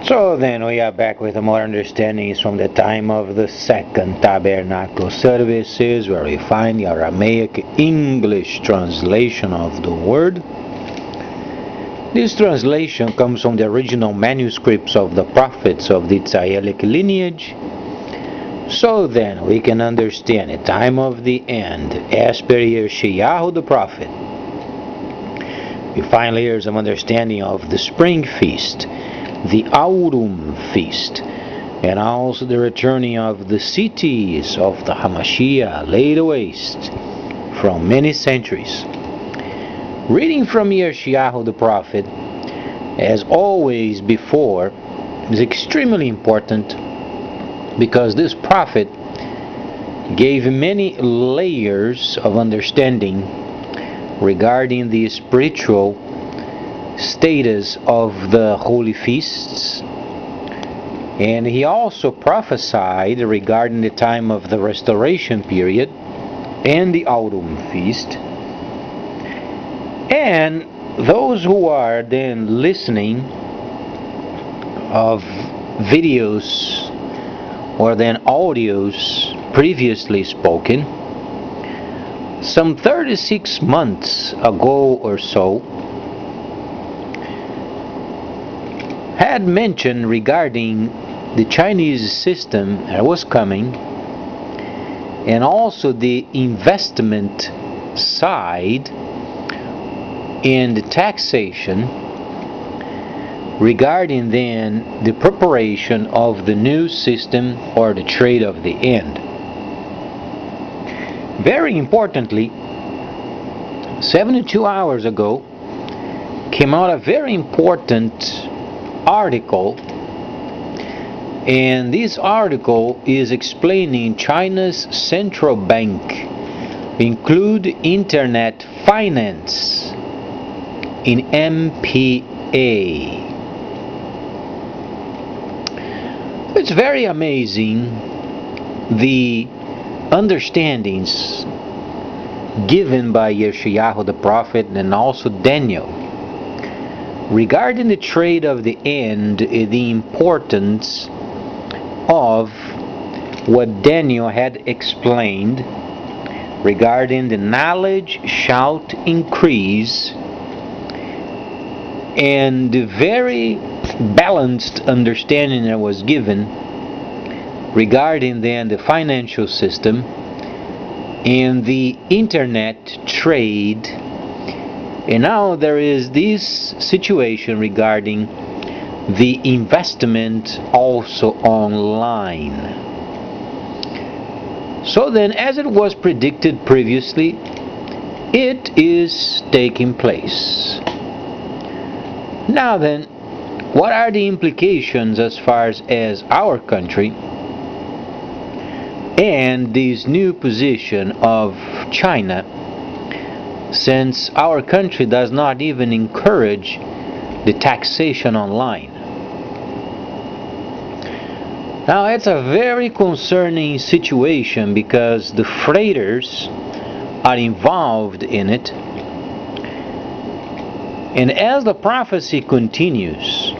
So then we are back with more understandings from the time of the second tabernacle services, where we find the Aramaic English translation of the word. This translation comes from the original manuscripts of the prophets of the Tzayelic lineage. So then we can understand the time of the end as per Yeshayahu the prophet. We finally hear some understanding of the spring feast, the Aurum feast, and also the returning of the cities of the Hamashiach laid waste from many centuries. Reading from Yeshayahu the prophet, as always before, is extremely important because this prophet gave many layers of understanding regarding the spiritual status of the holy feasts, and he also prophesied regarding the time of the restoration period and the autumn feast. And those who are then listening of videos or then audios previously spoken some 36 months ago or so had mentioned regarding the Chinese system that was coming, and also the investment side in the taxation regarding then the preparation of the new system or the trade of the end. Very importantly, 72 hours ago came out a very important article, and this article is explaining China's central bank include internet finance in MPA. It's very amazing the understandings given by Yeshayahu the prophet and also Daniel regarding the trade of the end, the importance of what Daniel had explained regarding the knowledge shall increase, and the very balanced understanding that was given regarding then the financial system and the internet trade. And now there is this situation regarding the investment also online. So then, as it was predicted previously, it is taking place. Now then, what are the implications as far as our country and this new position of China, since our country does not even encourage the taxation online? Now it's a very concerning situation because the freighters are involved in it, and as the prophecy continues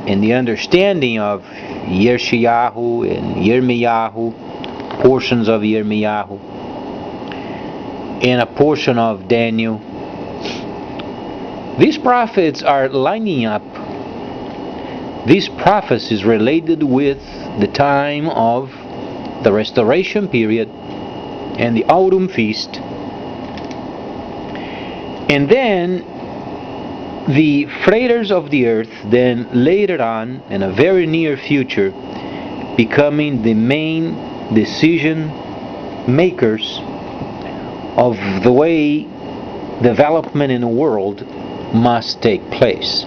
in the understanding of Yeshayahu and Yirmiyahu, portions of Yirmiyahu, and a portion of Daniel, these prophets are lining up these prophecies related with the time of the restoration period and the autumn feast, and then the freighters of the earth then later on in a very near future becoming the main decision makers of the way development in the world must take place.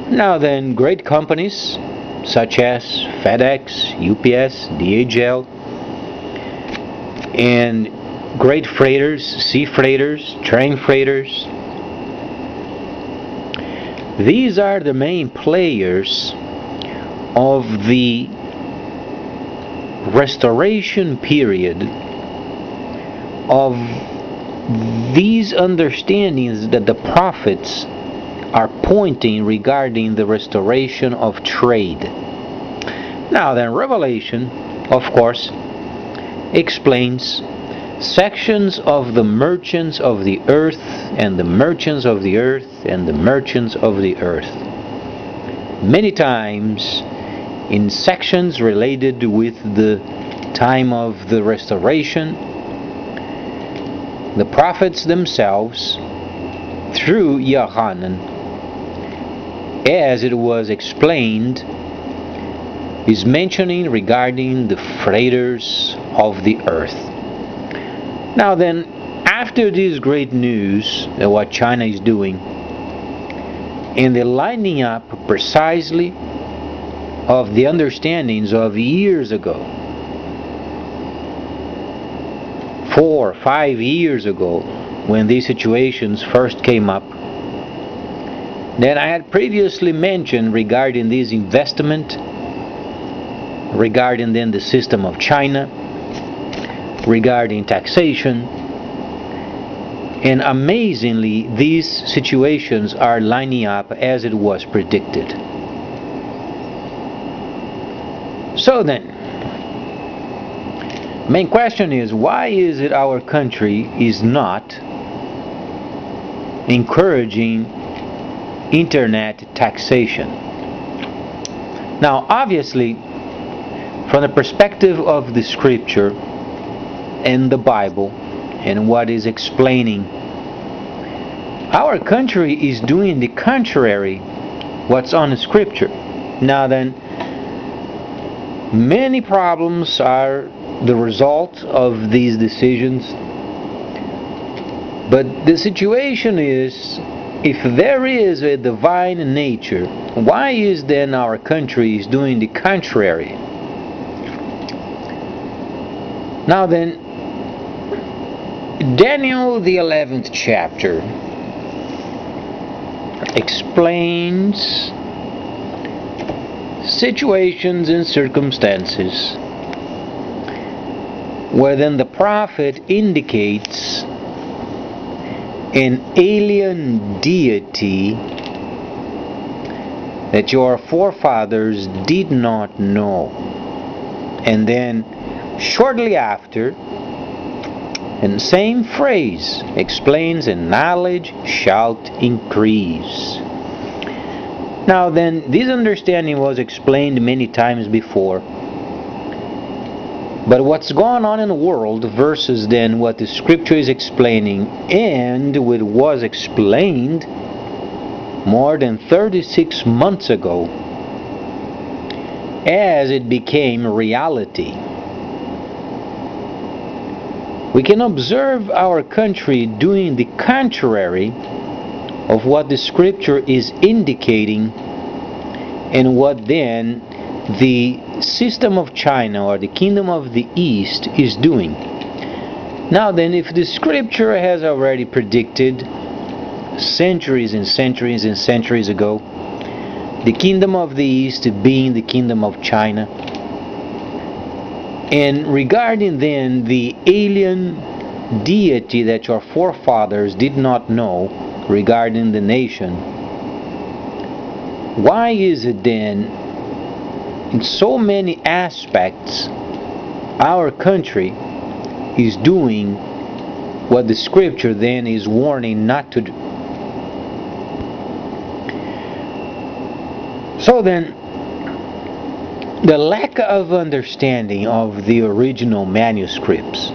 Now then, great companies such as FedEx, UPS, DHL, and great freighters, sea freighters, train freighters, these are the main players of the restoration period of these understandings that the prophets are pointing regarding the restoration of trade. Now then, Revelation, of course, explains sections of the merchants of the earth, and the merchants of the earth, and the merchants of the earth. Many times in sections related with the time of the restoration, the prophets themselves, through Yohanan, as it was explained, is mentioning regarding the freighters of the earth. Now then, after this great news of what China is doing, and the lining up precisely of the understandings of years ago, 4 or 5 years ago, when these situations first came up, that I had previously mentioned regarding this investment, regarding then the system of China, regarding taxation, and amazingly these situations are lining up as it was predicted. So then, main question is, why is it our country is not encouraging internet taxation? Now obviously, from the perspective of the scripture and the Bible and what is explaining, our country is doing the contrary what's on the scripture. Now then, many problems are the result of these decisions, but the situation is, if there is a divine nature, why is then our country is doing the contrary? Now then, Daniel the 11th chapter explains situations and circumstances where then the prophet indicates an alien deity that your forefathers did not know. And then shortly after, in the same phrase, explains, and knowledge shalt increase. Now then, this understanding was explained many times before, but what's going on in the world versus then what the scripture is explaining, and what was explained more than 36 months ago, as it became reality. We can observe our country doing the contrary of what the scripture is indicating, and what then the system of China or the kingdom of the East is doing. Now then, if the scripture has already predicted centuries and centuries and centuries ago the kingdom of the East being the kingdom of China, and regarding then the alien deity that your forefathers did not know regarding the nation, why is it then in so many aspects our country is doing what the scripture then is warning not to do? So then, the lack of understanding of the original manuscripts,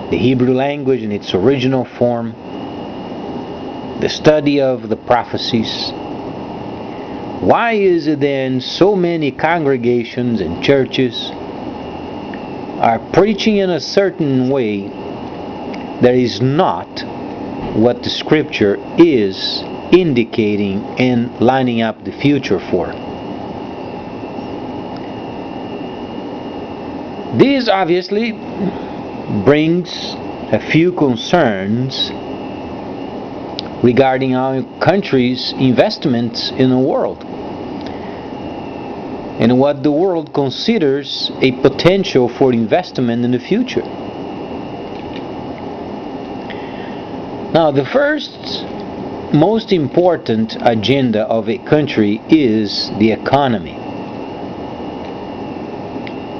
the Hebrew language in its original form, the study of the prophecies, why is it then so many congregations and churches are preaching in a certain way that is not what the scripture is indicating and lining up the future for? This obviously brings a few concerns regarding our country's investments in the world and what the world considers a potential for investment in the future. Now, the first most important agenda of a country is the economy.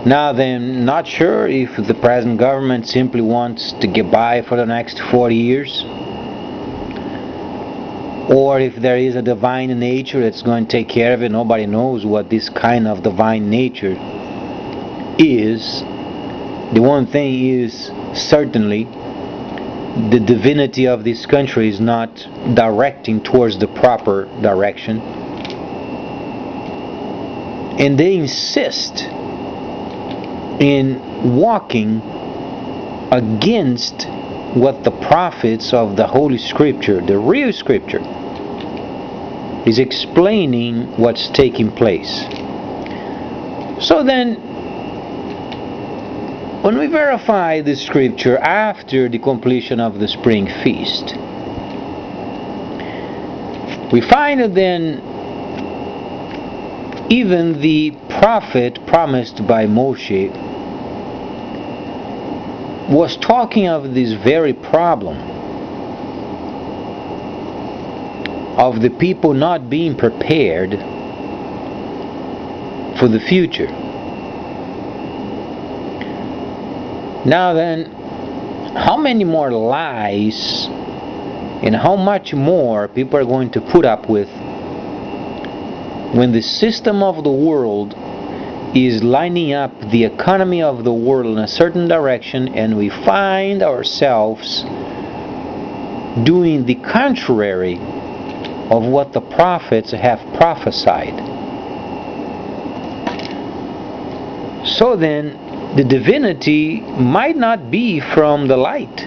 Now then, not sure if the present government simply wants to get by for the next 40 years, or if there is a divine nature that's going to take care of it. Nobody knows what this kind of divine nature is. The one thing is certainly the divinity of this country is not directing towards the proper direction, and they insist in walking against what the prophets of the Holy Scripture, the real Scripture, is explaining what's taking place. So then, when we verify the Scripture after the completion of the spring feast, we find that then even the prophet promised by Moshe was talking of this very problem of the people not being prepared for the future. Now then, how many more lies and how much more people are going to put up with when the system of the world is lining up the economy of the world in a certain direction, and we find ourselves doing the contrary of what the prophets have prophesied. So then, the divinity might not be from the light.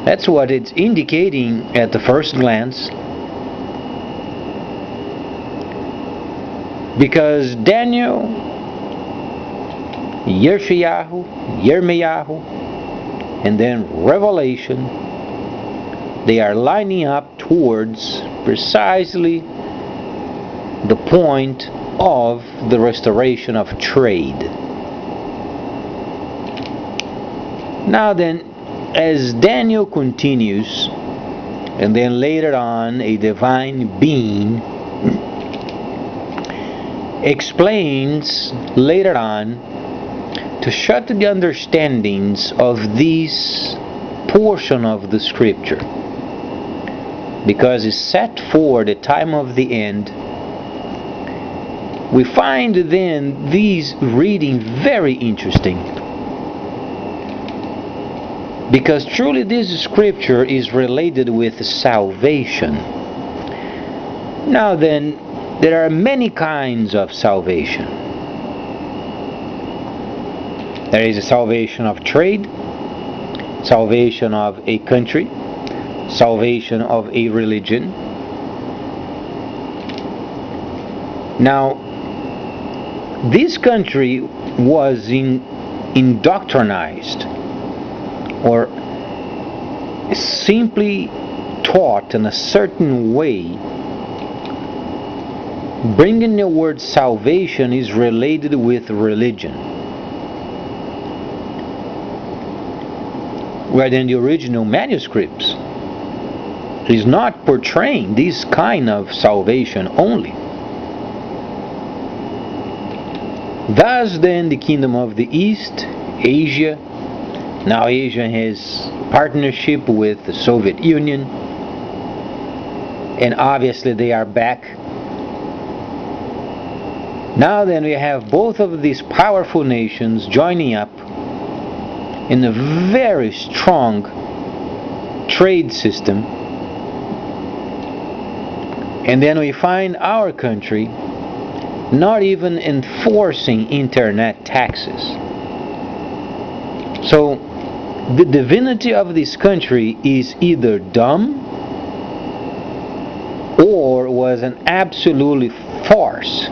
That's what it's indicating at the first glance. Because Daniel, Yirmiyahu, and then Revelation, they are lining up towards precisely the point of the restoration of trade. Now then, as Daniel continues, and then later on a divine being explains later on to shut the understandings of this portion of the Scripture, because it's set for the time of the end. We find then these reading very interesting, because truly this Scripture is related with salvation. Now then, there are many kinds of salvation. There is a salvation of trade, salvation of a country, salvation of a religion. Now, this country was indoctrinized, or simply taught in a certain way. Bringing the word salvation is related with religion, where in the original manuscripts is not portraying this kind of salvation only. Thus then the kingdom of the East, Asia, now Asia has partnership with the Soviet Union, and obviously they are back. Now then, we have both of these powerful nations joining up in a very strong trade system, and then we find our country not even enforcing internet taxes. So the divinity of this country is either dumb or was an absolutely farce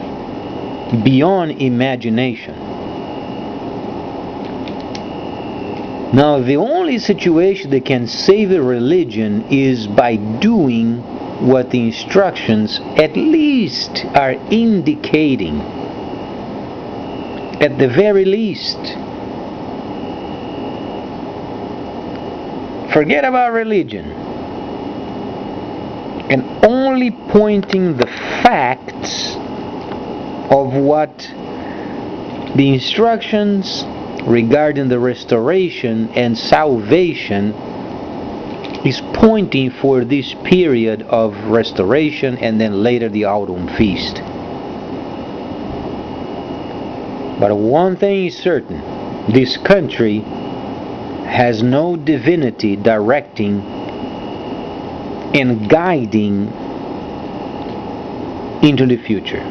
beyond imagination. Now, the only situation that can save a religion is by doing what the instructions at least are indicating. At the very least. forget about religion and only pointing the facts of what the instructions regarding the restoration and salvation is pointing for this period of restoration and then later the autumn feast. But one thing is certain, this country has no divinity directing and guiding into the future.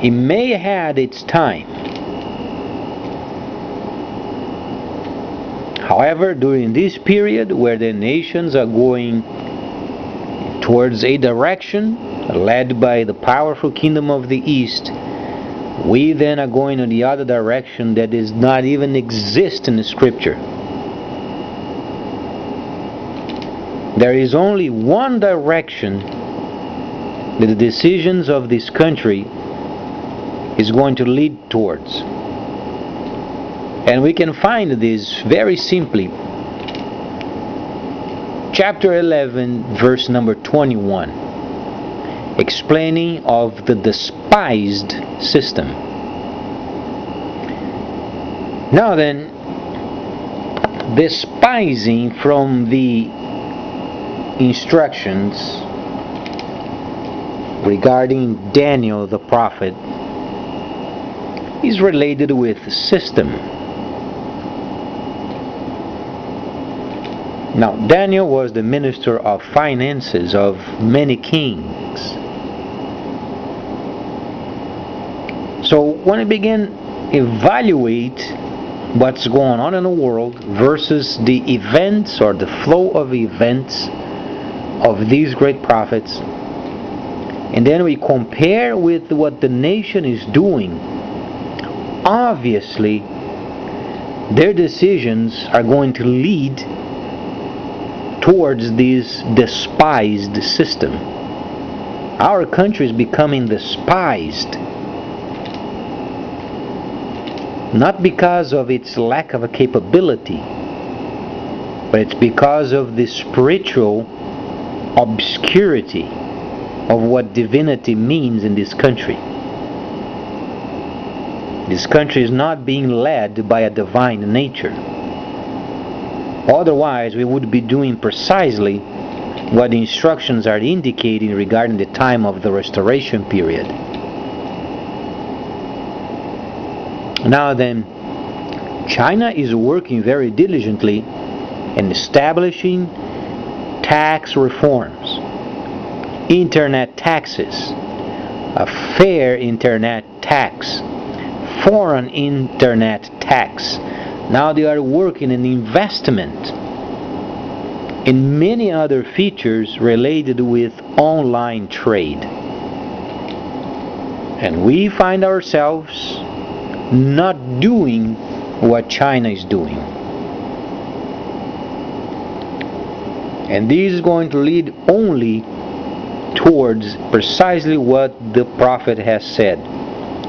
It may have had its time. However, during this period where the nations are going towards a direction led by the powerful kingdom of the East, we then are going in the other direction that does not even exist in the Scripture. There is only one direction that the decisions of this country is going to lead towards. And we can find this very simply. Chapter 11, verse number 21, explaining of the despised system. Now then, despising from the instructions regarding Daniel the prophet is related with system. Now, Daniel was the minister of finances of many kings. So when we begin evaluate what's going on in the world versus the events or the flow of events of these great prophets, and then we compare with what the nation is doing, obviously their decisions are going to lead towards this despised system. Our country is becoming despised, not because of its lack of a capability, but it's because of the spiritual obscurity of what divinity means in this country. This country is not being led by a divine nature. Otherwise, we would be doing precisely what the instructions are indicating regarding the time of the restoration period. Now then, China is working very diligently in establishing tax reforms, internet taxes, a fair internet tax, foreign internet tax. Now they are working in investment in many other features related with online trade. And we find ourselves not doing what China is doing. And this is going to lead only towards precisely what the prophet has said,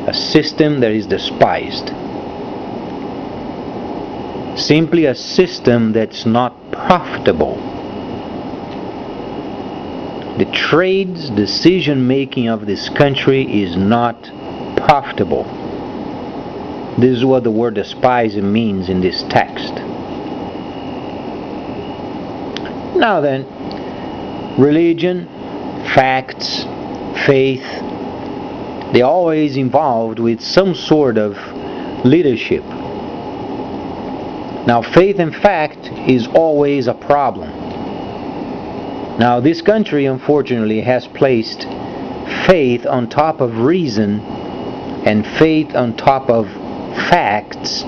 a system that is despised. Simply a system that's not profitable. The trade's decision making of this country is not profitable. This is what the word despise means in this text. Now then, religion, facts, faith, they're always involved with some sort of leadership. Now, faith and fact is always a problem. Now, this country, unfortunately, has placed faith on top of reason and faith on top of facts.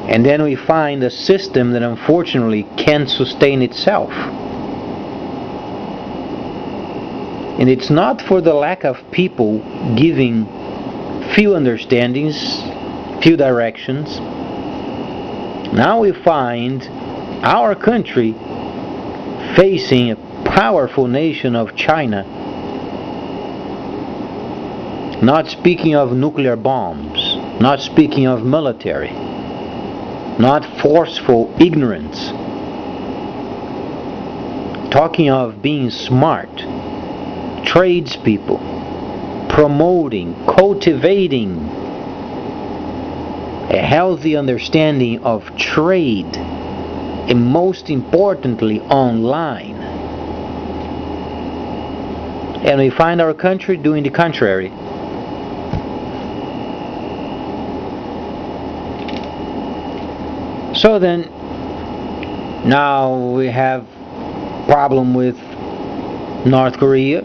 And then we find a system that unfortunately can't sustain itself. And it's not for the lack of people giving few understandings, few directions. Now we find our country facing a powerful nation of China, not speaking of nuclear bombs, not speaking of military, not forceful ignorance. Talking of being smart, tradespeople, promoting, cultivating a healthy understanding of trade, and most importantly online. And we find our country doing the contrary. So then, now we have problem with North Korea.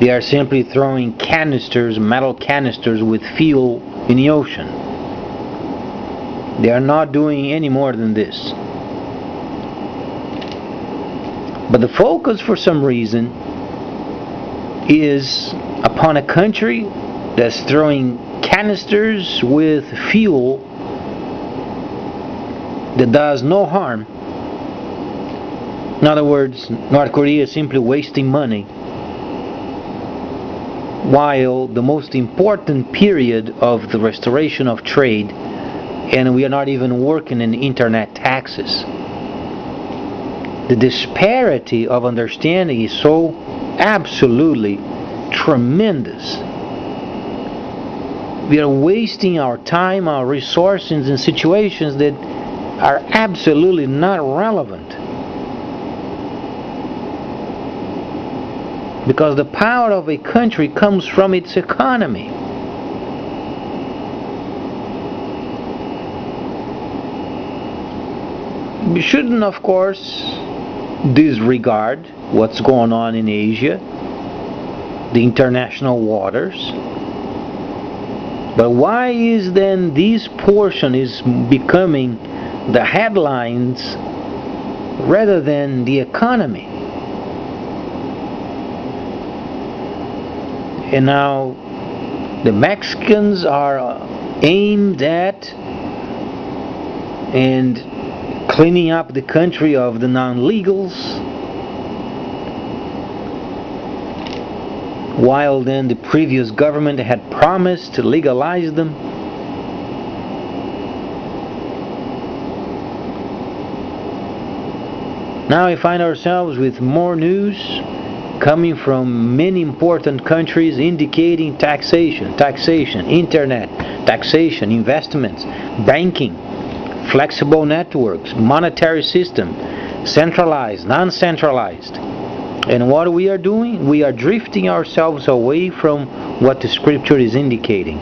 They are simply throwing canisters, metal canisters with fuel in the ocean. They are not doing any more than this. But the focus, for some reason, is upon a country that's throwing canisters with fuel that does no harm. In other words, North Korea is simply wasting money, while the most important period of the restoration of trade, and we are not even working in internet taxes. The disparity of understanding is so absolutely tremendous. We are wasting our time, our resources in situations that are absolutely not relevant. Because the power of a country comes from its economy. We shouldn't, of course, disregard what's going on in Asia, the international waters. But why is then this portion is becoming the headlines rather than the economy? And now the Mexicans are aimed at and cleaning up the country of the non-legals, while then the previous government had promised to legalize them. Now we find ourselves with more news coming from many important countries indicating taxation, internet, taxation, investments, banking, flexible networks, monetary system, centralized, non-centralized. And what we are doing? We are drifting ourselves away from what the scripture is indicating.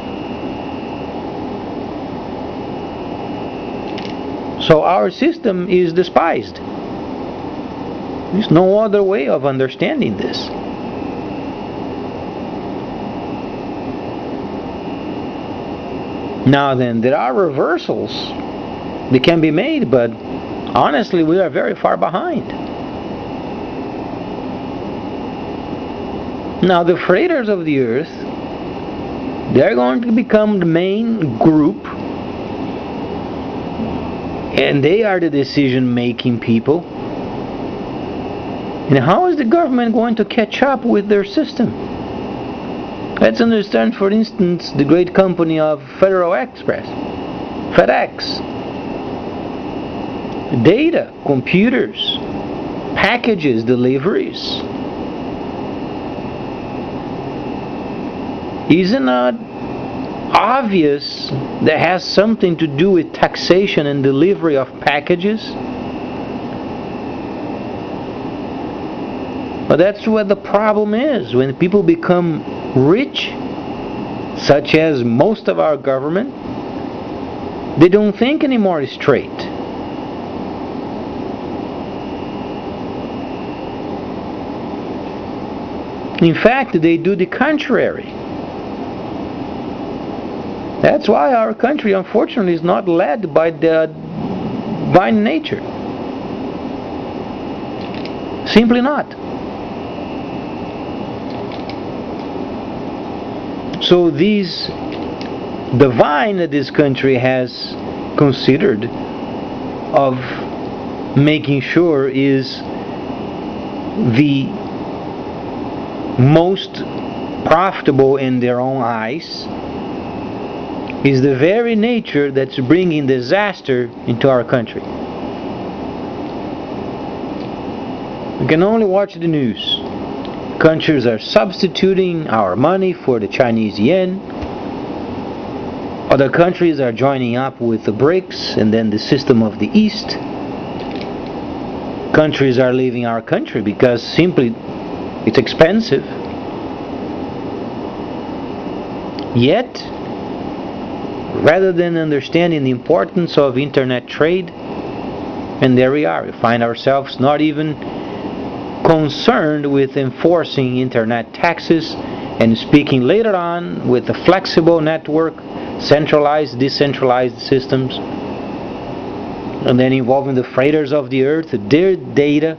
So our system is despised. There's no other way of understanding this. Now then, there are reversals that can be made, but honestly, we are very far behind. Now, the freighters of the earth, they're going to become the main group, and they are the decision-making people. And how is the government going to catch up with their system? Let's understand, for instance, the great company of Federal Express, FedEx. Data, computers, packages, deliveries. Is it not obvious that has something to do with taxation and delivery of packages? But that's what the problem is. When people become rich, such as most of our government, they don't think anymore straight. In fact, they do the contrary. That's why our country, unfortunately, is not led by the divine nature. Simply not. So this divine that this country has considered of making sure is the most profitable in their own eyes, is the very nature that's bringing disaster into our country. We can only watch the news. Countries are substituting our money for the Chinese yen. Other countries are joining up with the BRICS and then the system of the East. Countries are leaving our country because simply it's expensive. Yet, rather than understanding the importance of internet trade, and there we are, we find ourselves not even concerned with enforcing internet taxes and speaking later on with a flexible network, centralized, decentralized systems, and then involving the freighters of the earth, their data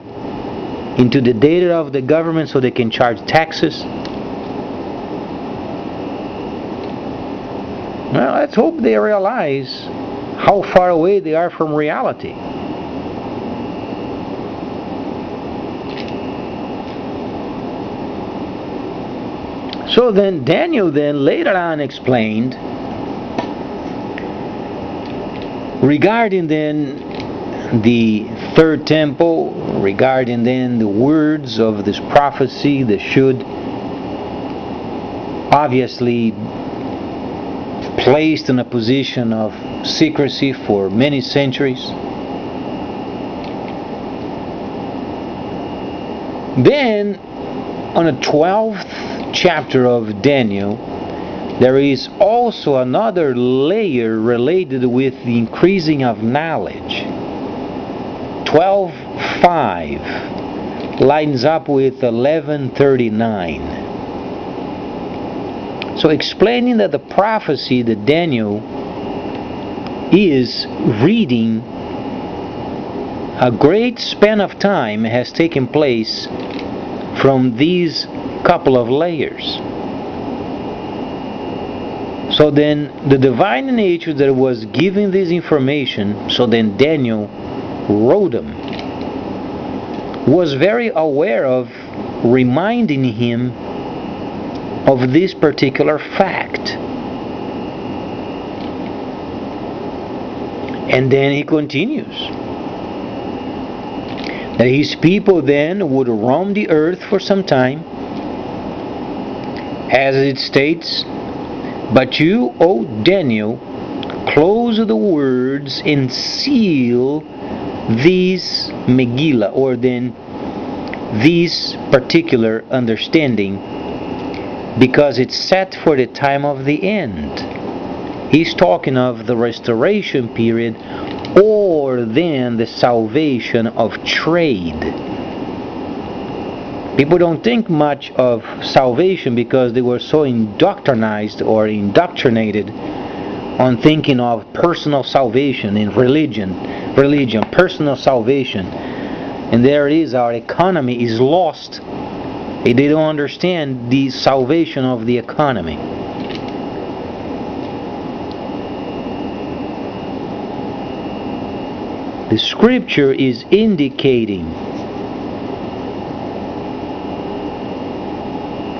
into the data of the government so they can charge taxes. Well, let's hope they realize how far away they are from reality. So then Daniel then later on explained regarding then the third temple, regarding then the words of this prophecy that should obviously placed in a position of secrecy for many centuries. Then on the 12th chapter of Daniel, there is also another layer related with the increasing of knowledge. 12:5 lines up with 11:39. So explaining that the prophecy that Daniel is reading, a great span of time has taken place from these couple of layers. So then the divine nature that was giving this information, so then Daniel wrote them, was very aware of reminding him of this particular fact. And then he continues that his people then would roam the earth for some time, as it states, but you, O Daniel, close the words and seal these Megillah, or then this particular understanding, because it's set for the time of the end. He's talking of the restoration period, or then the salvation of trade. People don't think much of salvation because they were so indoctrinated on thinking of personal salvation in religion, personal salvation. And there it is, our economy is lost. They don't understand the salvation of the economy. The scripture is indicating,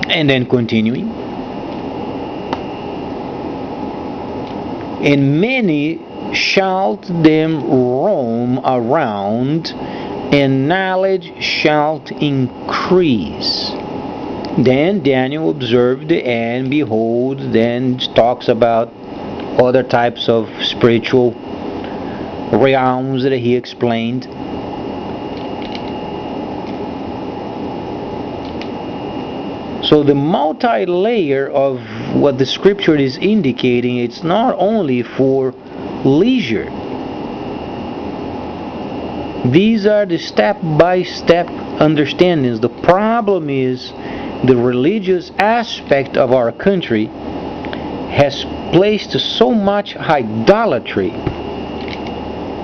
and then continuing, and many shall them roam around, and knowledge shall increase. Then Daniel observed, and behold, then talks about other types of spiritual realms that he explained. So the multi-layer of what the scripture is indicating, it's not only for leisure. These are the step-by-step understandings. The problem is the religious aspect of our country has placed so much idolatry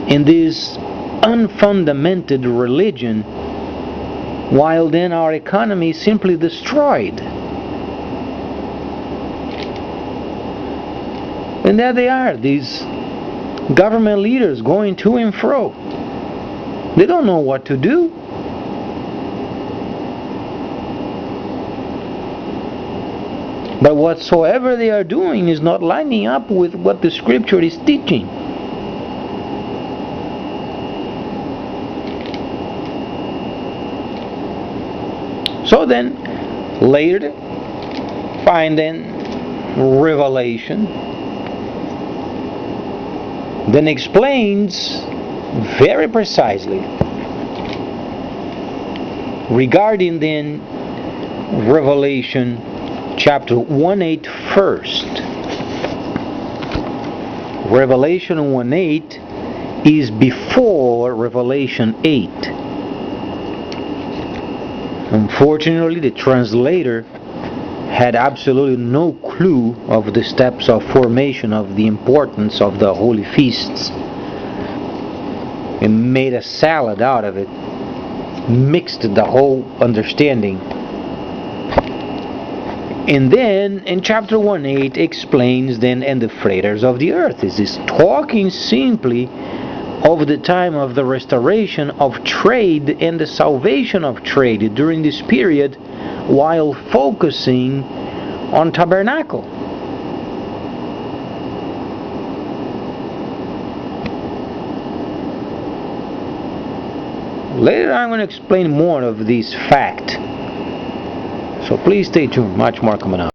in this unfundamented religion, while then our economy is simply destroyed. And there they are, these government leaders going to and fro. They don't know what to do. But whatsoever they are doing is not lining up with what the scripture is teaching. So then, later, find then Revelation, then explains very precisely regarding then Revelation chapter 1:8 first. Revelation 1:8 is before Revelation 8. Unfortunately, the translator had absolutely no clue of the steps of formation of the importance of the holy feasts, and made a salad out of it, mixed the whole understanding. And then in chapter 1:8 explains then, and the freighters of the earth. This is talking simply of the time of the restoration of trade and the salvation of trade during this period, while focusing on tabernacle. Later I'm going to explain more of this fact. So please stay tuned, much more coming up.